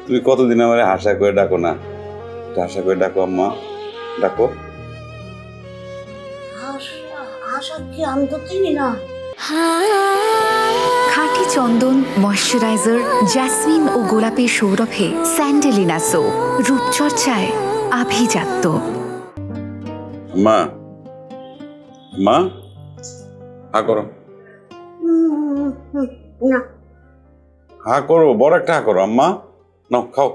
তুমি কতদিন আমার হাসা করে ডাকো না, হাসা করে ডাকো আম্মা, ডাকো। আশা কি আমি তো চিনি না। খাঁটি চন্দন, ময়শ্চারাইজার, জ্যাসমিন ও গোলাপের সৌরভে স্যান্ডেলিনা সো, রূপচর্চায় আভিজাত্য। মা মা হা করো, না হা করো, বড় একটা হা করো আম্মা, নাও খাও।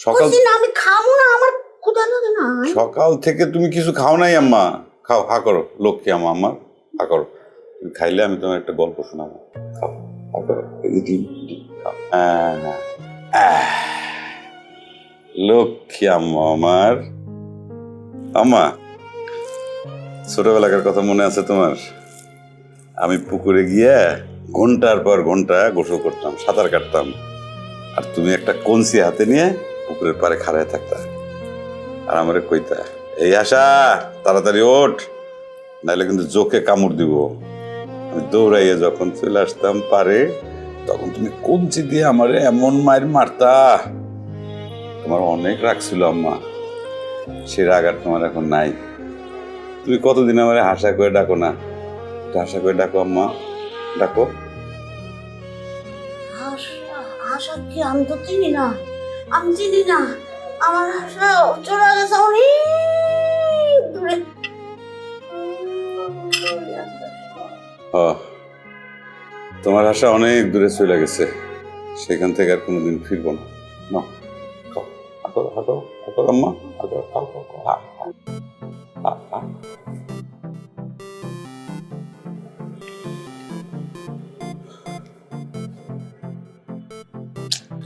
সকাল আমি খাবো না, আমার ক্ষুধা লাগে না। সকাল থেকে তুমি কিছু খাও নাই আম্মা, খাও, হা করো, লক্ষ্মী আম্মা, আমার হা করো। তুমি খাইলে আমি তোমার একটা গল্প শোনাবো, খাও, হা করো। এই যে ডিম, খাও। লক্ষ্মী আম্মা আমার। আম্মা, ছোটবেলাকার কথা মনে আছে তোমার? আমি পুকুরে গিয়ে ঘন্টার পর ঘন্টা গোসল করতাম, সাঁতার কাটতাম, আর তুমি একটা কঞ্চি হাতে নিয়ে পুকুরের পাড়ে খাড়ায় থাকতা আর আমারে কইতা, এই আশা তাড়াতাড়ি ওঠ, নাইলে কিন্তু জোকে কামড় দিব। আমি দৌড়াইয়ে যখন চলে আসতাম পারে, তখন তুমি কঞ্চি দিয়ে আমারে এমন মায়ের মারতা। তোমার অনেক রাগ ছিল আম্মা, সে রাগ আর তোমার এখন নাই। তুমি কতদিন আমারে হাসা করে ডাকো না, হাসা করে ডাকো আম্মা, ডাকো। আশা কি আমি তো চিনি না, আমি চিনি না। আমার আশা চলে গেছে অনেক দূরে। তোমার আশা অনেক দূরে চলে গেছে, সেখান থেকে আর কোনোদিন ফিরবো না। নাও, খাও, হা করো, হা করো, হা করো আম্মা, হা করো, খাও, খাও, খাও, হা, হা, হা।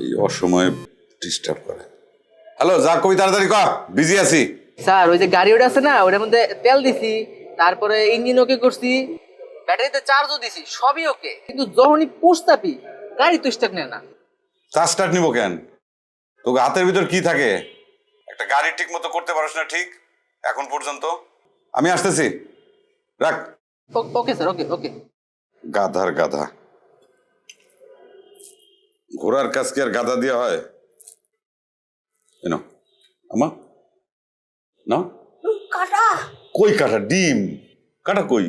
এই অসময়ে ডিস্টার্ব করে। হ্যালো, যা কবি তাড়াতাড়ি কর, বিজি আছি। স্যার ওই যে গাড়ি ওটা আছে না, ওটার মধ্যে তেল দিছি, তারপরে ইঞ্জিন ওকে করছি, ব্যাটারিতে চার্জও দিছি, সবই ওকে, কিন্তু যখনই পুষতাপি গাড়ি তো স্টার্ট নেয় না। চা স্টার্ট নিবো কেন? তোকে হাতের ভিতর কি থাকে? একটা গাড়ি ঠিক মতো করতে পারছ না ঠিক এখন পর্যন্ত। আমি আসতেছি, রাখ। ওকে স্যার, ওকে ওকে। গাধার গাধা, ঘোড়ার কাজ কি আর গাধা দিয়ে হয়? আমা না, কাটা কই কাটা? ডিম কাটা কই?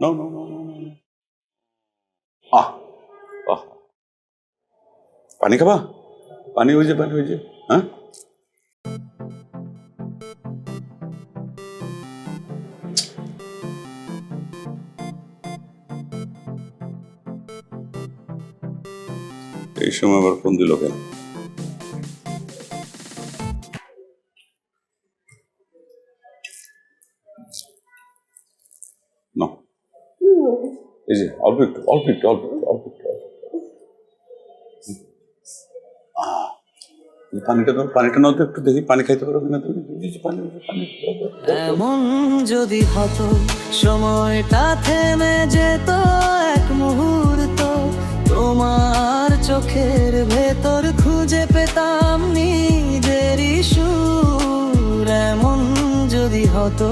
নাও নাও নাও নাও নাও। আহ আহ, পানি খাবা? পানি হয়েছে, পানি হয়েছে। হ্যাঁ, এই সময় আবার ফোন দিল কেন? না, এই যে অল্প একটু, অল্প একটু, অল্প একটু, অল্প একটু, পানিটা দাও, পানিটা নাও তো একটু, দেখি পানি খাইতে পারো কিনা তুমি। পানি পানি। এমন যদি হতো সময়টা থেমে যেত এক মুহূর্ত, তোমার চোখের ভেতর খুঁজে পেতাম নিজেরই সুর। এমন যদি হতো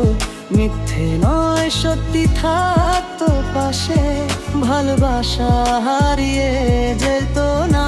মিথ্যে নয় সত্যি থাকতো পাশে, ভালোবাসা হারিয়ে যেত না।